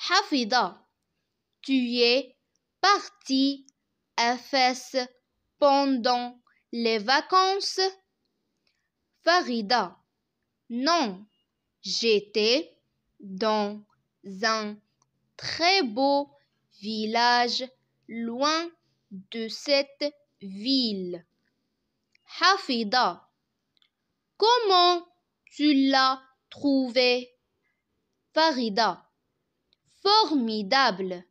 Hafida, tu es parti à Fès pendant les vacances? Farida, non, j'étais dans un très beau village loin de cette ville. Hafida, comment tu l'as trouvé? Farida, formidable.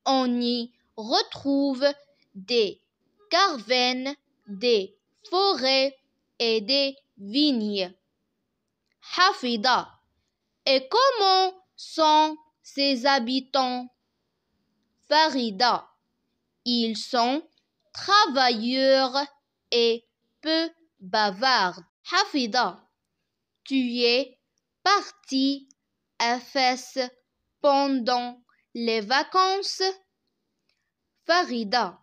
On y retrouve des cavernes, des forêts et des vignes. Hafida, et comment sont ses habitants? Farida, ils sont travailleurs et peu bavards. Hafida, tu es parti à Fès pendant les vacances? Farida,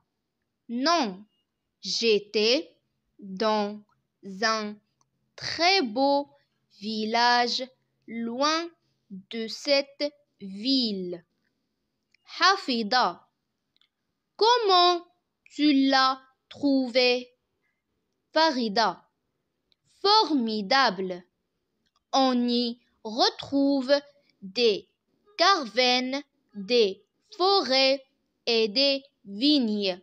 non, j'étais dans un très beau village loin de cette ville. Hafida, comment tu l'as trouvé? Farida, formidable. On y retrouve des cavernes, des forêts et des vignes.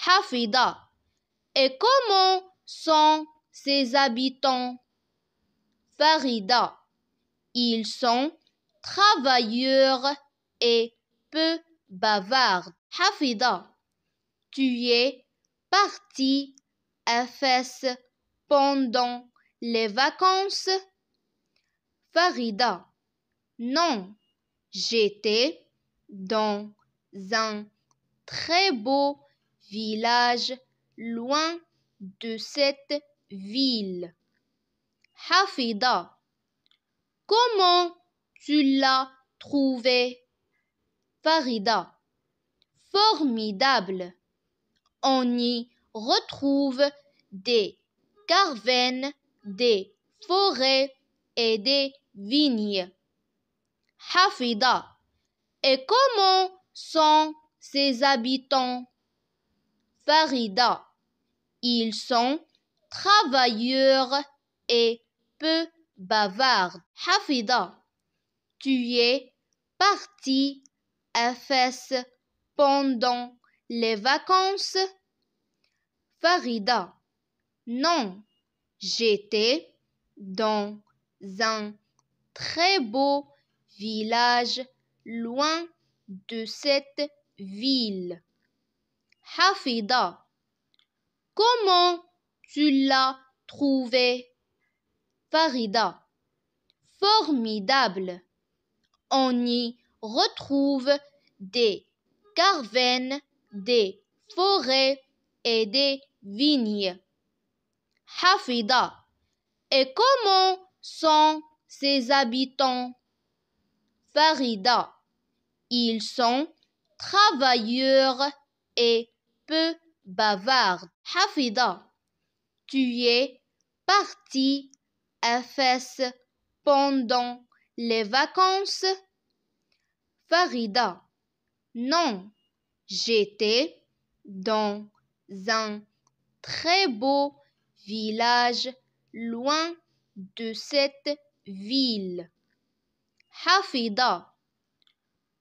Hafida, et comment sont ses habitants? Farida, ils sont travailleurs et peu bavards. Hafida, tu es parti à Fès pendant les vacances? Farida, non, j'étais dans un très beau village loin de cette ville. Hafida, comment tu l'as trouvé? Farida, formidable. On y retrouve des cavernes, des forêts et des vignes. Hafida, et comment sont ses habitants? Farida, ils sont travailleurs et peu bavards. Hafida, tu es parti à Fès pendant les vacances? Farida, non, j'étais dans un très beau village loin de cette ville. Hafida, comment tu l'as trouvé? Farida, formidable. On y retrouve des cavernes, des forêts et des vignes. Hafida, et comment sont ses habitants? Farida, ils sont travailleurs et peu bavards. Hafida, tu es parti à Fès pendant les vacances? Farida, non, j'étais dans un très beau village loin de cette ville. Hafida,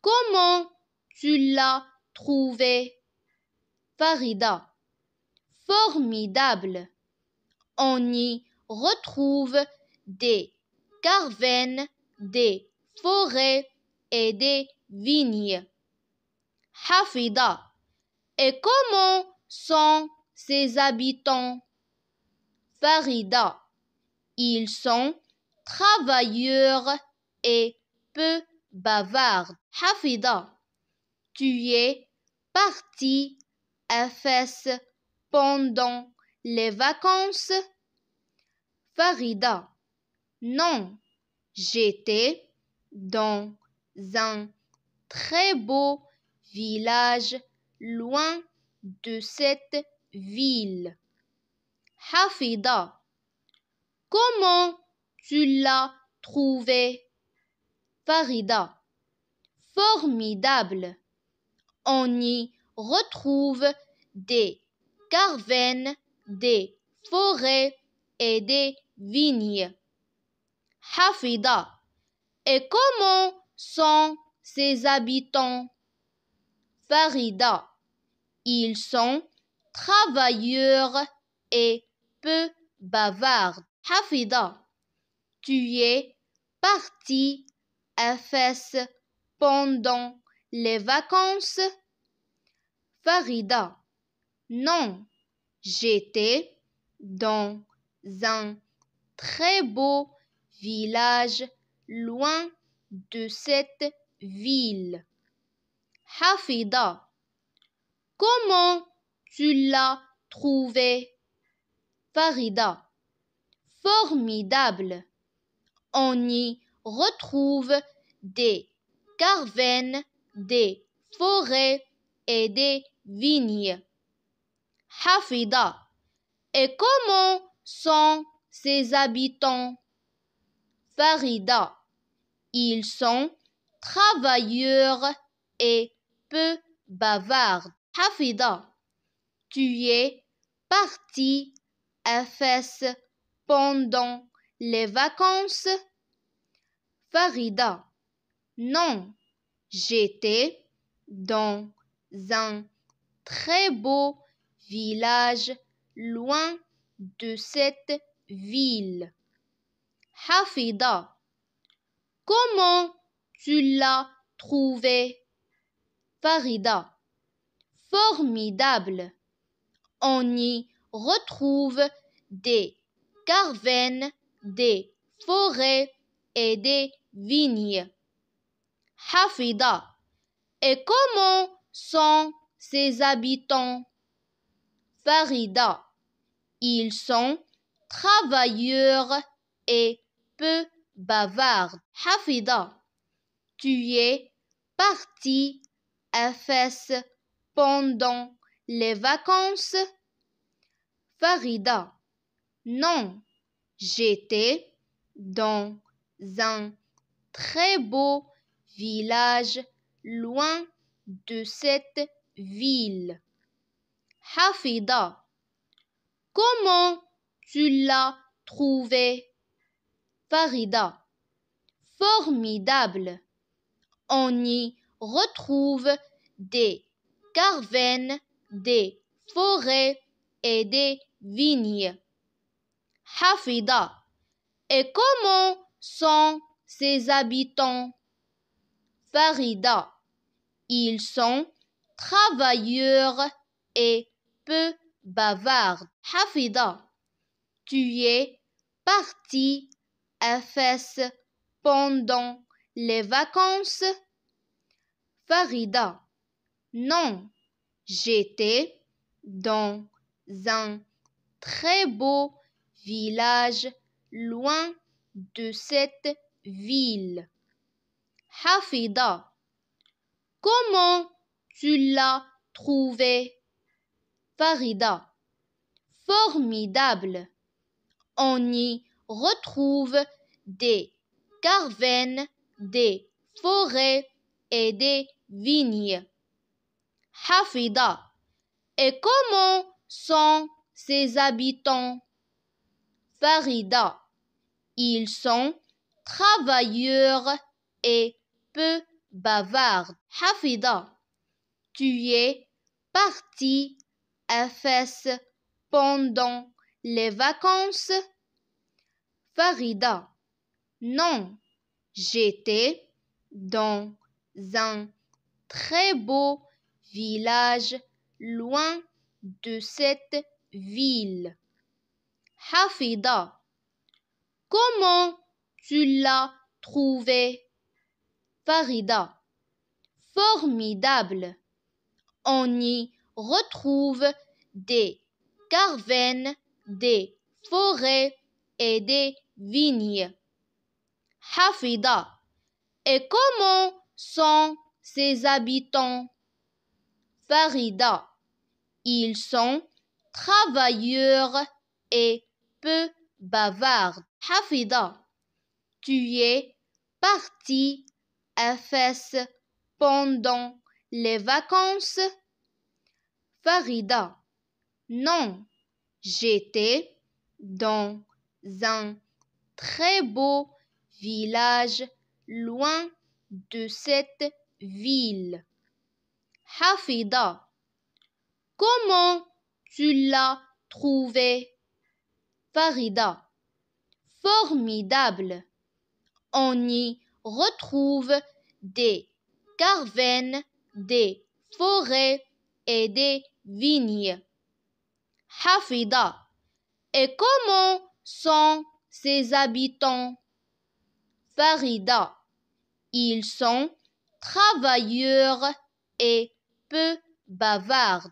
comment tu l'as trouvé? Farida, formidable. On y retrouve des cavernes, des forêts et des vignes. Hafida, et comment sont ses habitants? Farida, ils sont travailleurs et peu bavards. Hafida, tu es parti à Fès pendant les vacances? Farida, non, j'étais dans un très beau village loin de cette ville. Hafida, comment tu l'as trouvé? Farida, formidable. On y retrouve des cavernes, des forêts et des vignes. Hafida. Et comment sont ses habitants? Farida. Ils sont travailleurs et peu bavards. Hafida. Tu es parti à Fès pendant les vacances? Farida. Non, j'étais dans un très beau village loin de cette ville. Hafida. Comment tu l'as trouvé? Farida. Formidable. On y retrouve des cavernes, des forêts et des vignes. Hafida. Et comment sont ses habitants? Farida. Ils sont travailleurs et peu bavards. Hafida. Tu es parti à Fès pendant les vacances? Farida. Non, j'étais dans un très beau village loin de cette ville. Hafida. Comment tu l'as trouvé? Farida. Formidable. On y retrouve des cavernes, des forêts et des vignes. Hafida. Et comment sont ses habitants? Farida. Ils sont travailleurs et peu bavards. Hafida. Tu es parti à Fès pendant les vacances? Farida. Non, j'étais dans un très beau village loin de cette ville. Hafida. Comment tu l'as trouvé? Farida. Formidable. On y retrouve des cavernes, des forêts et des vignes. Hafida. Et comment sont ses habitants? Farida. Ils sont travailleurs et peu bavards. Hafida. Tu es parti à Fès pendant les vacances? Farida. Non, j'étais dans un très beau village loin de cette ville. Hafida. Comment tu l'as trouvé? Farida. Formidable. On y retrouve des cavernes, des forêts et des vignes. Hafida. Et comment sont ses habitants? Farida. Ils sont travailleurs et peu bavards. Hafida. Tu es parti à Fès pendant les vacances? Farida. Non, j'étais dans un très beau village loin de cette ville. Hafida. Comment tu l'as trouvé? Farida. Formidable. On y retrouve des cavernes, des forêts et des vignes. Hafida. Et comment sont ses habitants? Farida. Ils sont travailleurs et peu bavards. Hafida. Tu es parti à Fès pendant les vacances? Farida: non, j'étais dans un très beau village loin de cette ville. Hafida: comment tu l'as trouvé? Farida: formidable. On y retrouve des cavernes, des forêts et des vignes. Hafida: et comment sont ses habitants? Farida: ils sont travailleurs et peu bavards.